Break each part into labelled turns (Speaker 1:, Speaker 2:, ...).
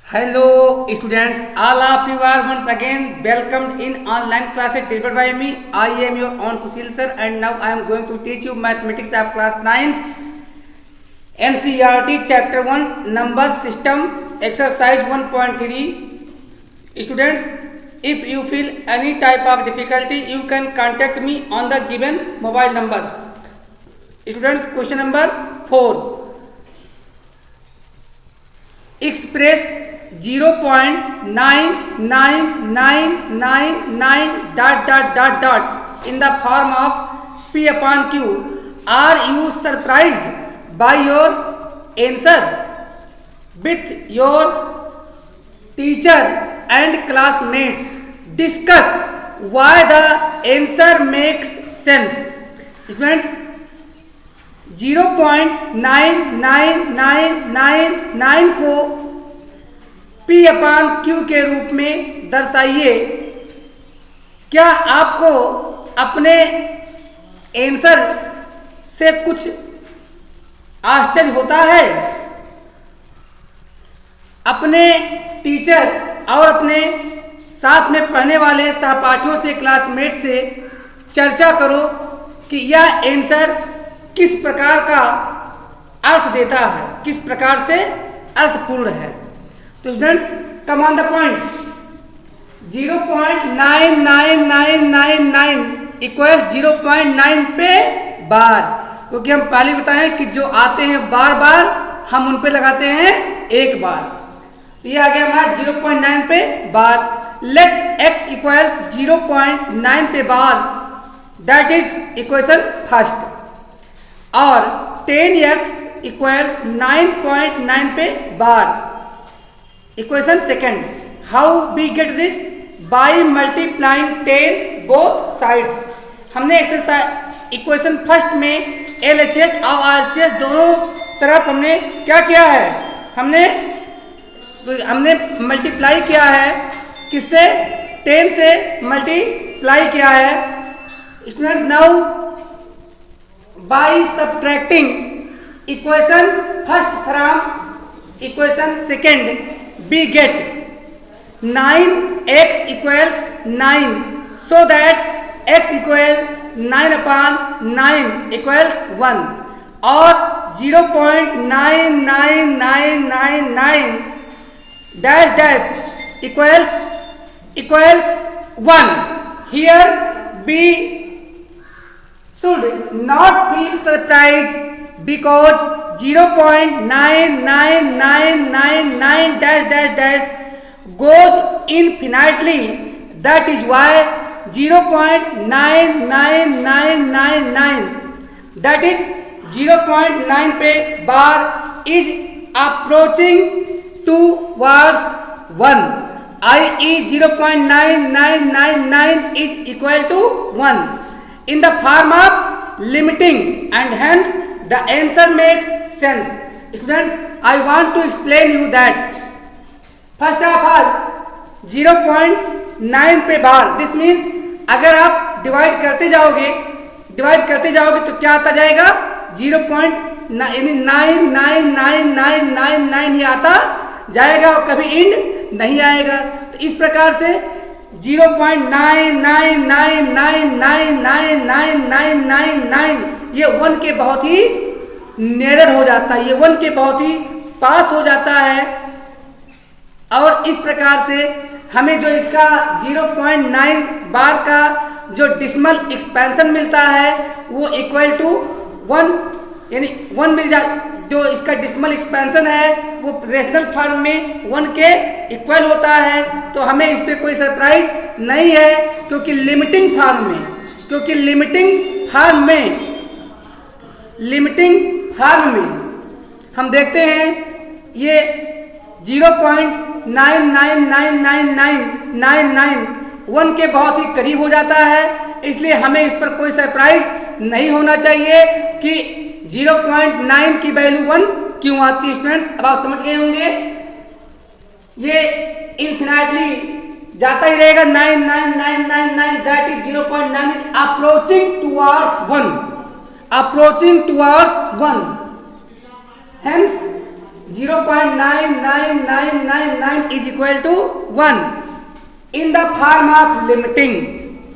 Speaker 1: Hello students, all of you are once again welcomed in online classes delivered by me. I am your own Sushil sir and now I am going to teach you mathematics of class 9th NCERT chapter 1 number system exercise 1.3. Students, if you feel any type of difficulty you can contact me on the given mobile numbers. Students, question number 4. Express 0.9999 in the form of P upon Q. Are you surprised by your answer? With your teacher and classmates, discuss why the answer makes sense. Students, 0.9999 को P अपान Q के रूप में दर्शाइए। क्या आपको अपने answer से कुछ आश्चर्य होता है? अपने टीचर और अपने साथ में पढ़ने वाले सहपाठियों से, क्लासमेट से चर्चा करो कि यह आंसर किस प्रकार का अर्थ देता है, किस प्रकार से अर्थपूर्ण है। तो students, come on the point. 0.99999 equal 0.9 पे बार, क्योंकि हम पहले बताएं कि जो आते हैं बार बार हम उन पे लगाते हैं एक बार। तो ये आ गया हमारा 0.9 पे बार। लेट x इक्वल्स 0.9 पे bar, that is equation first. और 10x इक्वल्स 9.9 पे bar, equation second. How we get this? By multiplying 10 both sides. हमने एक्सरसाइज इक्वेशन फर्स्ट में LHS और RHS दोनों तरफ हमने क्या किया है? हमने मल्टीप्लाई किया है। किससे? 10 से मल्टीप्लाई किया है। Students, now by subtracting equation first from equation second, we get 9x equals 9, so that x equal 9 upon 9 equals 1, और 0.99999 dash dash equals 1. Here we should not feel surprised because 0.9999 dash dash dash goes infinitely. That is why 0.9999, that is 0.9 पे बार is approaching towards 1, i.e. 0.9999 is equal to 1 in the form of limiting, and hence the answer makes sense. Students, I want to explain you that first of all 0.9 पे बार, this means अगर आप divide करते जाओगे तो क्या आता जाएगा? 0.999999 ही आता जाएगा और कभी इंड नहीं आएगा। तो इस प्रकार से 0.99999999 ये 1 के बहुत ही नियर हो जाता है, ये 1 के बहुत ही पास हो जाता है। और इस प्रकार से हमें जो इसका 0.9 बार का जो डिसिमल एक्सपेंशन मिलता है वो इक्वल टू 1, यानी 1 मिल जा। जो इसका डिसिमल एक्सपेंशन है वो रेशनल फॉर्म में 1 के इक्वल होता है। तो हमें इस पे कोई सरप्राइज नहीं है, क्योंकि लिमिटिंग फार्म में हम देखते हैं ये 0.999999 1 के बहुत ही करीब हो जाता है। इसलिए हमें इस पर कोई सरप्राइज नहीं होना चाहिए कि 0.9 की वैल्यू 1 क्यों आती है। स्टूडेंट्स, अब आप समझ गए होंगे ये इनफिनिटली जाता ही रहेगा। 99999 that is 0.9 is approaching towards 1, hence 0 0.9999 is equal to 1 in the form of limiting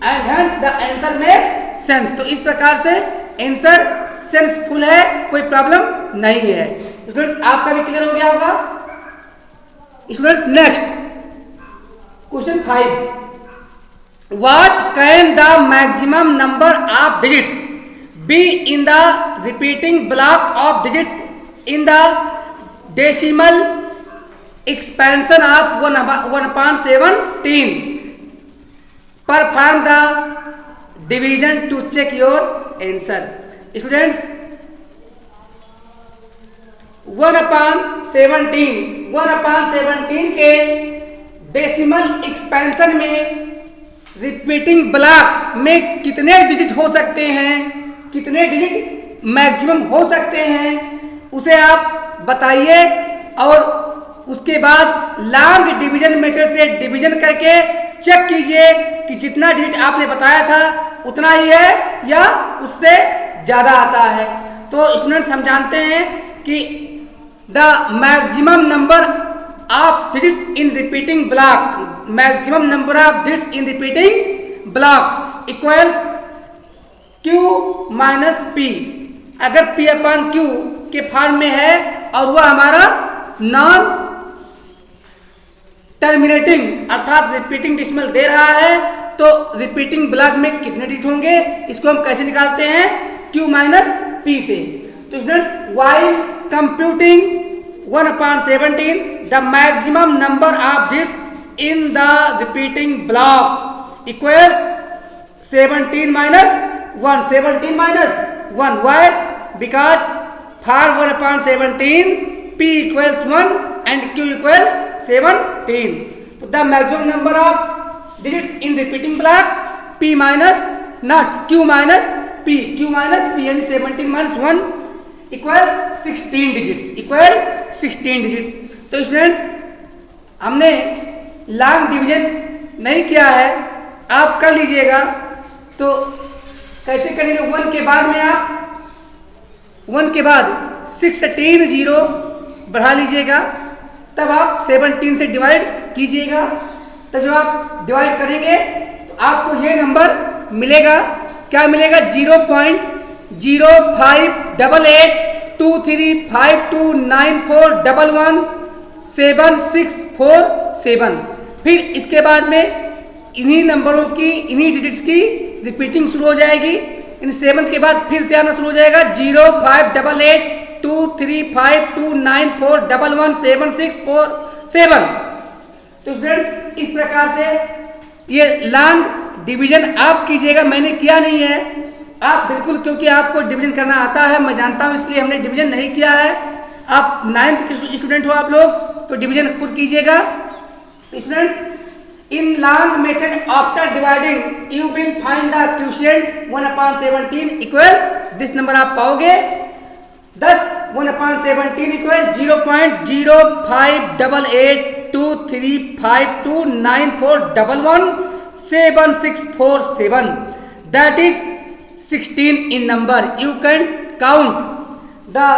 Speaker 1: and hence the answer makes sense। तो इस प्रकार से आंसर सेंसफुल है, कोई प्रॉब्लम नहीं है। स्टूडेंट्स आपका भी क्लियर हो गया होगा। Students next question 5, what can the maximum number of digits be in the repeating block of digits in the decimal expansion of 1/17। Perform the division to check your answer. Students 1/17 के decimal expansion में repeating block में कितने digit हो सकते हैं, कितने digit maximum हो सकते हैं, उसे आप बताइए और उसके बाद लॉन्ग डिवीजन मेथड से डिवीजन करके चेक कीजिए कि जितना डिजिट आपने बताया था उतना ही है या उससे ज़्यादा आता है। तो स्टूडेंट्स हम जानते हैं कि the maximum number of digits in repeating block, maximum number of digits in repeating block equals Q minus P। अगर P अपॉन Q के फॉर्म में है और वह हमारा नॉन टर्मिनेटिंग अर्थात रिपीटिंग डेसिमल दे रहा है, तो रिपीटिंग ब्लॉक में कितने डिजिट होंगे इसको हम कैसे निकालते हैं, Q माइनस P से। तो students while computing 1/17 the maximum number of digits in the repeating block equals 17 minus 1। 17 minus 1 why? Because for 1/17 P equals 1 and Q equals 17। तो the maximum number of digits in repeating block P minus not Q minus P, Q minus P यानी 17 minus 1 equals 16 digits, equal 16 digits। तो students हमने long division नहीं किया है, आप कर लीजिएगा। तो कैसे करेंगे, 1 के बाद में आप 1 के बाद 16 जीरो बढ़ा लीजिएगा, तब आप 17 से डिवाइड कीजिएगा। तब जब आप डिवाइड करेंगे तो आपको ये नंबर मिलेगा, क्या मिलेगा, 0.0588235294117647। फिर इसके बाद में इन्हीं नंबरों की, इन्हीं डिजिट्स की रिपीटिंग शुरू हो जाएगी। इन 7 के बाद फिर से आना शुरू हो जाएगा 0588235294117647। तो स्टूडेंट्स इस प्रकार से ये लॉन्ग डिवीजन आप कीजिएगा, मैंने किया नहीं है, आप बिल्कुल, क्योंकि आपको डिवीजन करना आता है मैं जानता हूँ, इसलिए हमने डिवीजन नहीं किया है। आप 9th के स्टूडेंट हो आप लोग, तो डिवीजन खुद कीजिएगा। Students in long method after dividing you will find the quotient 1/17 equals this number आप पाओगे 10। 1/17 equal 0.0588235294117647। That is 16 in number। You can count the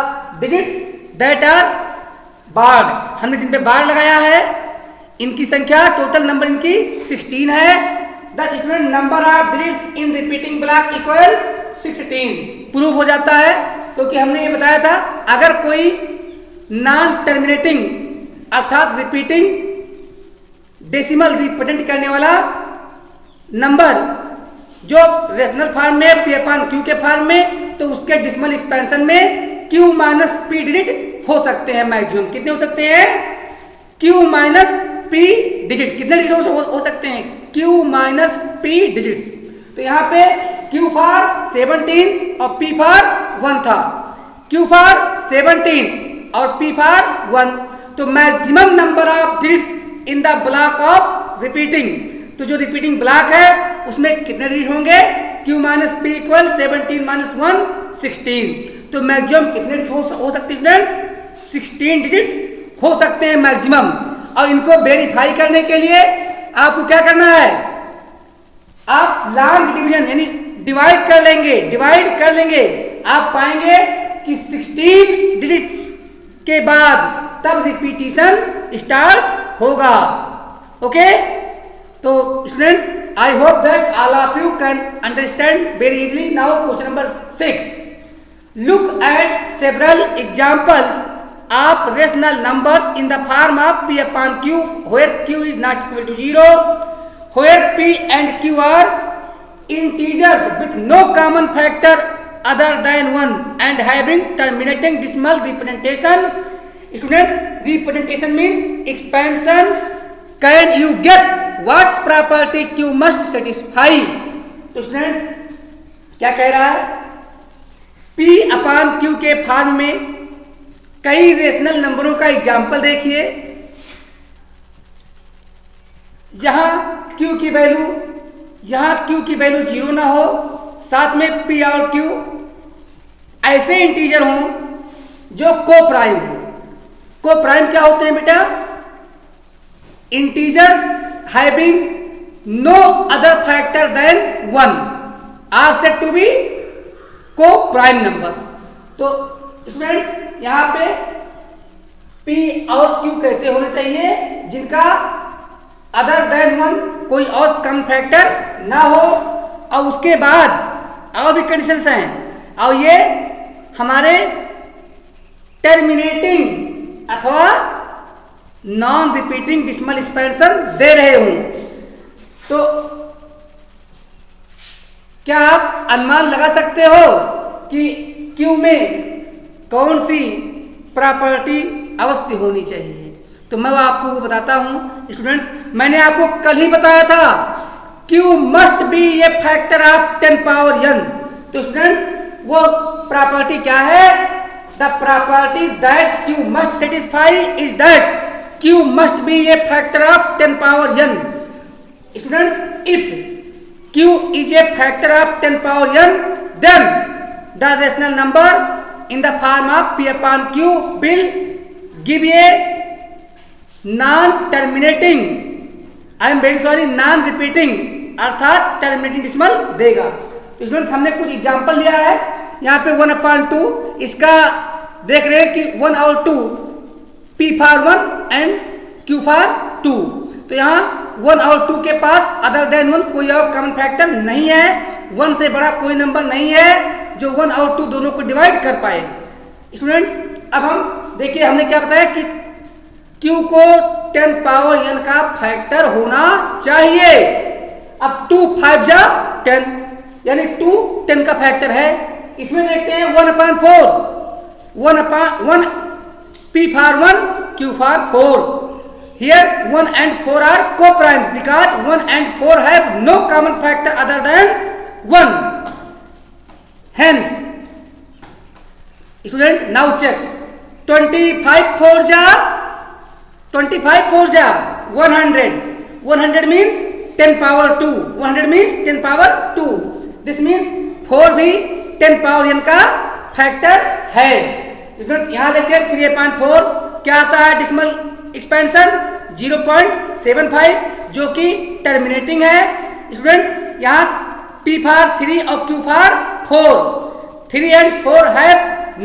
Speaker 1: digits that are barred। हमने जिन पे बार लगाया है इनकी संख्या, टोटल नंबर इनकी 16 है। The student number of digits in repeating block equal 16 prove हो जाता है, क्योंकि हमने ये बताया था अगर कोई नॉन टर्मिनेटिंग अर्थात रिपीटिंग डेसिमल रिप्रेजेंट करने वाला नंबर जो रेशनल फॉर्म में P अपॉन Q के फॉर्म में, तो उसके डेसिमल एक्सपेंशन में Q माइनस P डिजिट हो सकते हैं। मैक्सिमम कितने हो सकते हैं, Q माइनस P डिजिट, कितने डिजिट हो सकते हैं, Q माइनस P डिजिट्स। तो यहाँ पे Q फॉर 17 और P फॉर 1 था, Q फॉर 17 और P फॉर 1। तो maximum number of digits in the block of repeating, तो जो रिपीटिंग ब्लॉक है उसमें कितने डिजिट होंगे, Q minus P equal 17 minus 1 16। तो मैक्सिमम कितने डिजिट हो सकते हैं स्टूडेंट्स, 16 डिजिट्स हो सकते हैं मैक्सिमम। और इनको वेरीफाई करने के लिए आपको क्या करना है, आप लॉन्ग डिवीजन यानी डिवाइड कर लेंगे, आप पाएंगे कि 16 डिजिट्स के बाद तब रिपीटिशन स्टार्ट होगा। ओके, तो students, I hope that all of you can understand very easily. Now question number 6, look at several examples of rational numbers in the form of p upon q, where q is not equal to 0, where p and q are integers with no common factor other than 1 and having terminating decimal representation. Students, representation means expansion. Can you guess what property q must satisfy? तो students क्या कह रहा है, p upon q के form में कई rational नंबरों का एग्जाम्पल देखिए जहां q की वैल्यू 0 ना हो, साथ में p और q ऐसे इंटीजर हों जो कोप्राइम हो। कोप्राइम क्या होते हैं बेटा? Integers having no other factor then 1 are said to be coprime numbers. तो स्टूडेंट्स, यहां पे p और q कैसे होने चाहिए? जिनका अदर देन 1 कोई और कम फैक्टर ना हो, और उसके बाद और भी कंडीशंस हैं, और ये हमारे टर्मिनेटिंग अथवा नॉन रिपीटिंग डेसिमल एक्सपेंशन दे रहे हों। तो क्या आप अनुमान लगा सकते हो कि q में कौन सी प्रॉपर्टी अवश्य होनी चाहिए? तो मैं आपको वो बताता हूं स्टूडेंट्स। मैंने आपको कल ही बताया था Q must be a factor of 10 power n। तो स्टूडेंट्स, वो प्रॉपर्टी क्या है? The property that Q must satisfy is that Q must be a factor of 10 power n। Students, if Q is a factor of 10 power n, then the rational number in the form of p upon q will give a non-terminating, I am very sorry, non-repeating अर्थात terminating decimal देगा। तो students, हमने कुछ example लिया है यहाँ पे 1/2, इसका देख रहे हैं कि 1 और 2, p for 1 and q for 2। तो यहाँ 1 और 2 के पास अदर देन 1 कोई और कॉमन फैक्टर नहीं है, 1 से बड़ा कोई नंबर नहीं है जो 1 और 2 दोनों को डिवाइड कर पाए। स्टूडेंट, अब हम देखिए, हमने क्या बताया कि q को 10 पावर n का फैक्टर होना चाहिए। अब 2 5 जा 10, यानी 2 10 का फैक्टर है। इसमें देखते हैं 1/4, 1 p for 1 q for 4। Here 1 and 4 are co-primes because 1 and 4 have no common factor other than 1. Hence, student, now check 25 4 जा 100, 100 means 10 power 2, 100 means 10 power 2। This means 4 भी 10 power n का फैक्टर है। यहां देखते हैं 3/4 क्या आता है? डेसिमल एक्सपेंशन 0.75 जो कि टर्मिनेटिंग है। स्टूडेंट, यहाँ p फॉर 3 और q for 4, 3 and 4 have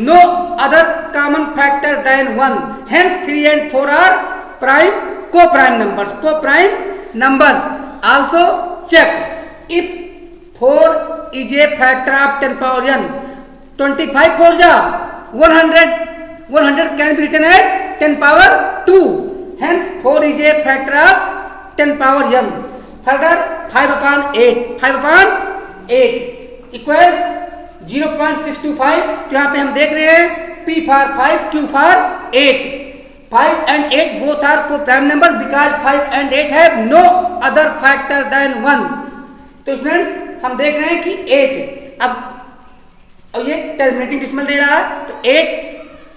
Speaker 1: no other common factor than 1, hence 3 and 4 are prime co-prime numbers। Co-prime numbers also check if 4 is a factor of 10 power n, 25 4 जा 100 can be written as 10 power 2, hence 4 is a factor of 10 power n। Further 5/8 equals 0.625। तो यहाँ पे हम देख रहे हैं p for 5 q for 8, 5 and 8 both are co-prime numbers because 5 and 8 have no other factor than 1। तो students, हम देख रहे हैं कि 8 अब ये टर्मिनेटिंग डेसिमल दे रहा है, तो 8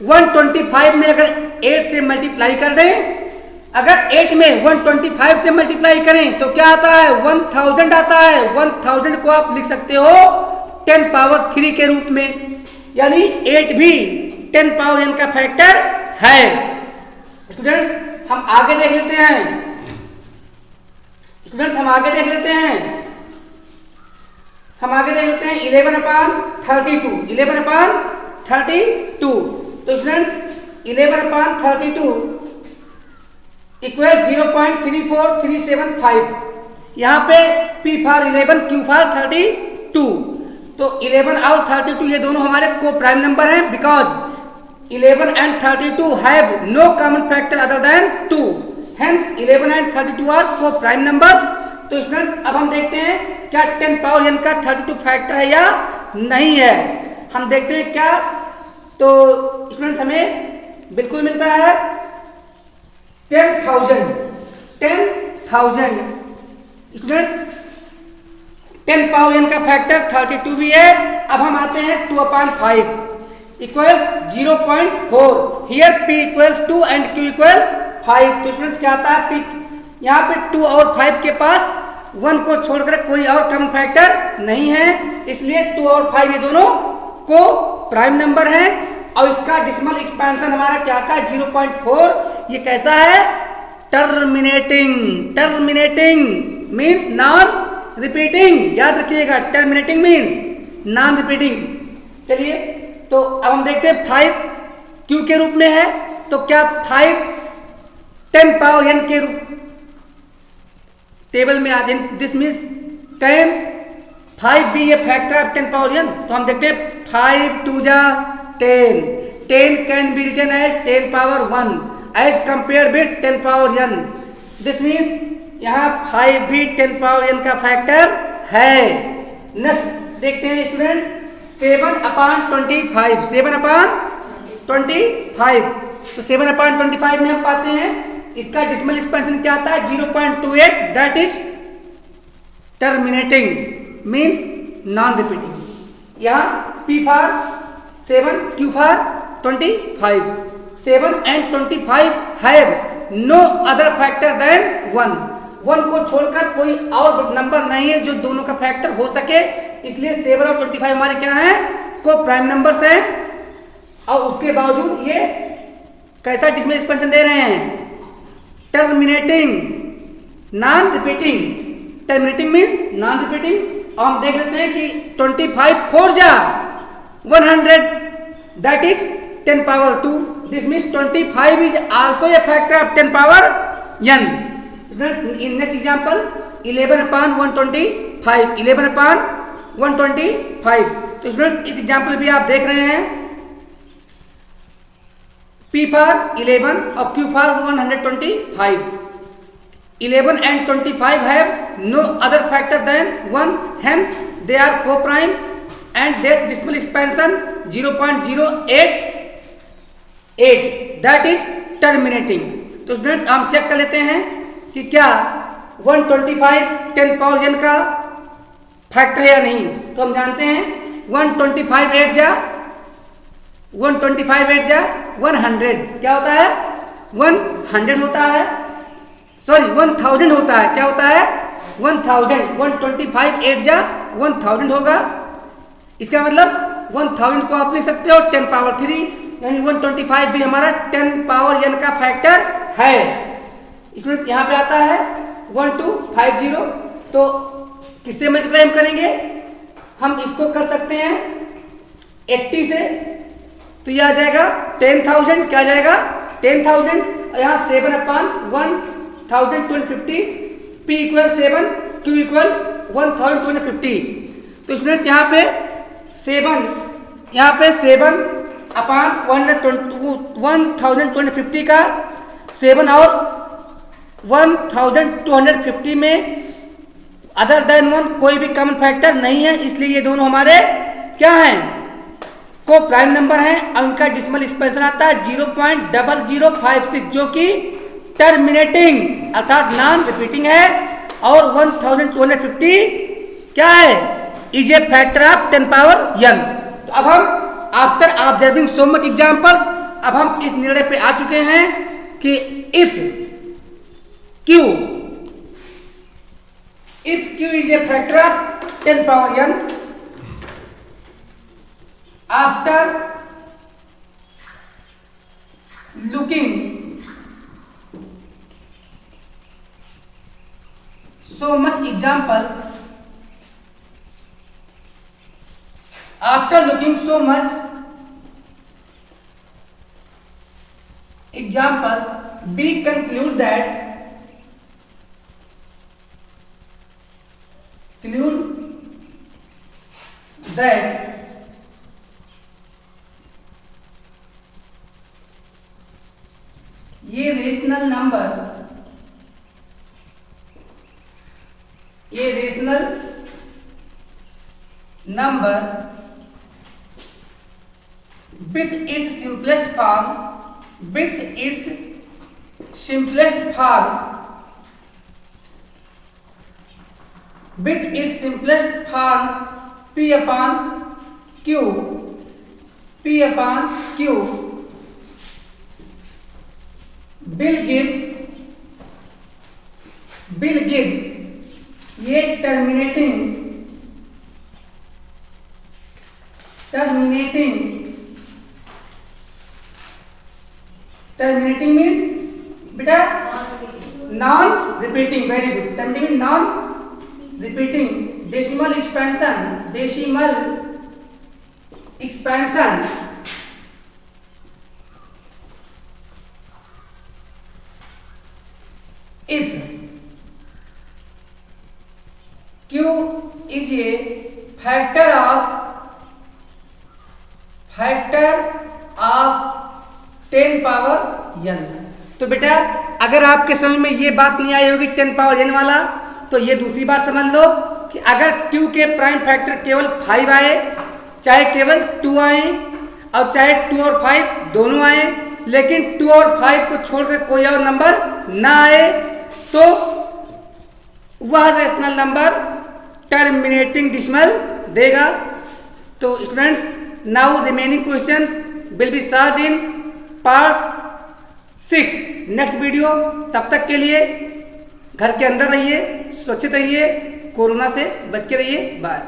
Speaker 1: 125 में अगर 8 से मल्टीप्लाई कर दें, अगर 8 में 125 से मल्टीप्लाई करें तो क्या आता है? 1000 आता है। 1000 को आप लिख सकते हो 10 पावर 3 के रूप में, यानी 8 भी 10 पावर n का फैक्टर है। स्टूडेंट्स, हम आगे देख लेते हैं। 11/32। तो स्टूडेंट्स, 11/32 इक्वल 0.34375। यहाँ पे P फॉर 11 Q फॉर 32। तो 11 और 32 ये दोनों हमारे को प्राइम नंबर हैं, because 11 and 32 have no common factor other than 2, hence 11 and 32 are coprime numbers. तो स्टूडेंट्स अब हम देखते हैं क्या 10 पावर n का 32 फैक्टर है या नहीं है। हम देखते हैं क्या। तो स्टूडेंट्स हमें बिल्कुल मिलता है 10,000 स्टूडेंट्स 10 पावर n का फैक्टर 32 भी है। अब हम आते हैं 2/5 equals 0.4। Here p equals 2 and q equals 5। तो स्टूडेंट्स क्या आता है p, यहाँ पे 2 और 5 के पास 1 को छोड़कर कोई और कम फैक्टर नहीं है, इसलिए 2 और 5 ये दोनों को प्राइम नंबर हैं। और इसका डिसिमल एक्सपेंशन हमारा क्या आता है 0.4। ये कैसा है टर्मिनेटिंग मीन्स नॉन रिपीटिंग। याद रखिएगा टर्मिनेटिंग मीन्स नॉन रिपीटिंग। चलिए तो अब हम देखते हैं 5 क्यू के रूप में है, तो क्या 5 10 पावर n के रूप टेबल में आते हैं। This means can 5 be a factor of 10 power n। तो हम देखते हैं 5 2 जा 10 can be written as 10 power 1 as compare with 10 power n। This means यहाँ 5 भी 10 पावर n का फैक्टर है। नेक्स्ट देखते हैं स्टूडेंट 7/25 तो 7/25 में हम पाते हैं इसका डिसिमल एक्सपेंशन क्या आता है 0.28, that is terminating means non repeating. यहाँ P for 7 Q for 25। 7 and 25 have no other factor then 1। 1 को छोड़कर कोई और नंबर नहीं है जो दोनों का फैक्टर हो सके, इसलिए 7 और 25 हमारे क्या हैं को प्राइम नंबर्स हैं। और उसके बावजूद ये कैसा डिसिमल एक्सपेंशन दे रहे हैं terminating non repeating. Terminating means non repeating. और हम देख लेते हैं कि 25 4 जा 100 that is 10 power 2। This means 25 is also a factor of 10 power n। In next example 11/125 11/125। तो स्टूडेंट्स इस एग्जांपल भी आप देख रहे हैं P फॉर 11 और Q for 125। 11 and 25 have no other factor than 1, hence they are co-prime and their decimal expansion 0.088, that is terminating। तो students हम चेक कर लेते हैं कि क्या 125 10 पावर n का फैक्टर या नहीं। तो हम जानते हैं 125 8 जा 100 क्या होता है 100 होता है, सॉरी 1000 होता है। क्या होता है 1000। 125 8 जा 1000 होगा। इसका मतलब 1000 को आप लिख सकते हो 10 पावर 3, यानी 125 भी हमारा 10 पावर n का फैक्टर है। स्टूडेंट्स यहाँ पे आता है 1250। तो किससे मल्टीप्लाई हम करेंगे, हम इसको कर सकते हैं 80 से, तो यह आ जाएगा 10,000। क्या आ जाएगा 10,000। यहाँ 7/1250 P इक्वल 7 Q इक्वल 1250। तो स्टूडेंट्स यहाँ पे 7/1250 का 7 और 1250 में अदर देन 1 कोई भी कॉमन फैक्टर नहीं है, इसलिए ये दोनों हमारे क्या हैं को प्राइम नंबर हैं। उनका डिसिमल एक्सपेंशन आता है 0.0056 जो कि टर्मिनेटिंग अर्थात नॉन रिपीटिंग है। और 1250 क्या है is a factor of 10 power n। तो अब हम after observing so much examples अब हम इस निर्णय पे आ चुके हैं कि if Q is a factor of 10 power n after looking so much examples after looking so much examples, we conclude that ये rational number with its simplest form p upon q will give ये terminating means बेटा non repeating, very good. terminating means non repeating decimal expansion if q is a factor of 10 power n। तो बेटा अगर आपके समझ में ये बात नहीं आई होगी 10 पावर n वाला, तो ये दूसरी बात समझ लो कि अगर q के प्राइम फैक्टर केवल 5 आए, चाहे केवल 2 आए और चाहे 2 और 5 दोनों आए, लेकिन 2 और 5 को छोड़कर कोई और नंबर ना आए, तो वह रेशनल नंबर टर्मिनेटिंग डेसिमल देगा। तो students, now remaining questions will be solved in part 6 next video. तब तक के लिए घर के अंदर रहिए, सुरक्षित रहिए, कोरोना से बच के रहिए। बाय।